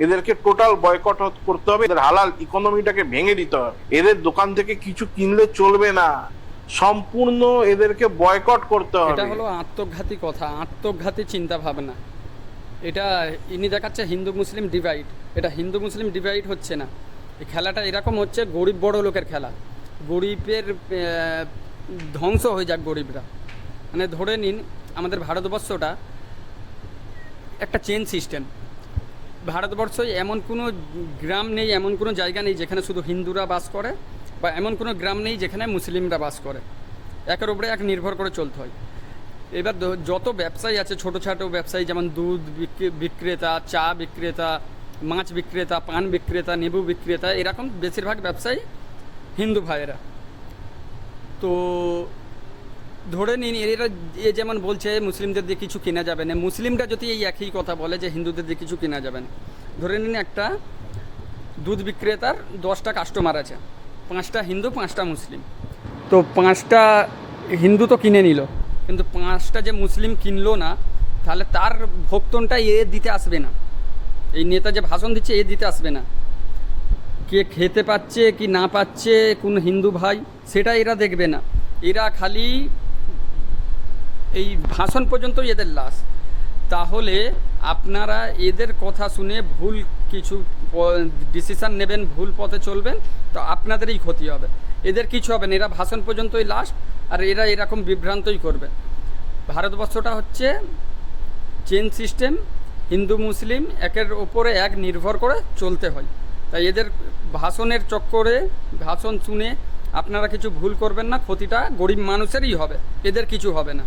এদেরকে total boycott করতে হবে, এদের হালাল ইকোনমিটাকে ভেঙে দিতে হবে, এদের দোকান থেকে কিছু কিনলে চলবে না, সম্পূর্ণ এদেরকে বয়কট করতে হবে। এটা হলো আত্মঘাতী কথা, আত্মঘাতী চিন্তা ভাবনা। এটা ইনি দেখাচ্ছে হিন্দু মুসলিম ডিভাইড, এটা হিন্দু মুসলিম ডিভাইড হচ্ছে না। এই খেলাটা এরকম হচ্ছে গরিব বড় লোকের খেলা, গরিবের ধ্বংস হয়ে যাক গরিবরা। মানে ধরে নিন আমাদের ভারতবর্ষটা একটা চেন সিস্টেম। ভারতবর্ষে এমন কোনো গ্রাম নেই, এমন কোনো জায়গা নেই যেখানে শুধু হিন্দুরা বাস করে, বা এমন কোনো গ্রাম নেই যেখানে মুসলিমরা বাস করে। একের উপরে এক নির্ভর করে চলতে হয়। এবার যত ব্যবসায়ী আছে, ছোটো ছোটো ব্যবসায়ী, যেমন দুধ বিক্রেতা, চা বিক্রেতা, মাছ বিক্রেতা, পান বিক্রেতা, লেবু বিক্রেতা, এরকম বেশিরভাগ ব্যবসায়ী হিন্দু ভাইয়েরা। তো ধরে নিন এরা যেমন বলছে মুসলিমদের দিয়ে কিছু কেনা যাবে না, মুসলিমরা যদি এই একই কথা বলে যে হিন্দুদের দিয়ে কিছু কেনা যাবে না। ধরে নিন একটা দুধ বিক্রেতার 10টা কাস্টমার আছে, 5টা হিন্দু 5টা মুসলিম। তো 5টা হিন্দু তো কিনে নিল, কিন্তু 5টা যে মুসলিম কিনলো না, তাহলে তার ভোক্তনটা এ দিতে আসবে না। এই নেতা যে ভাষণ দিচ্ছে এ দিতে আসবে না। কে খেতে পাচ্ছে কি না পাচ্ছে কোন হিন্দু ভাই, সেটা এরা দেখবে না। এরা খালি এই ভাষণ পর্যন্তই এদের লাশ। তাহলে আপনারা এদের কথা শুনে ভুল কিছু ডিসিশান নেবেন, ভুল পথে চলবেন, তো আপনাদেরই ক্ষতি হবে, এদের কিছু হবে না। এরা ভাষণ পর্যন্তই লাস্ট, আর এরা এরকম বিভ্রান্তই করবে। ভারতবর্ষটা হচ্ছে চেন সিস্টেম, হিন্দু মুসলিম একের ওপরে এক নির্ভর করে চলতে হয়। তাই এদের ভাষণের চক্করে, ভাষণ শুনে আপনারা কিছু ভুল করবেন না, ক্ষতিটা গরিব মানুষেরই হবে, এদের কিছু হবে না।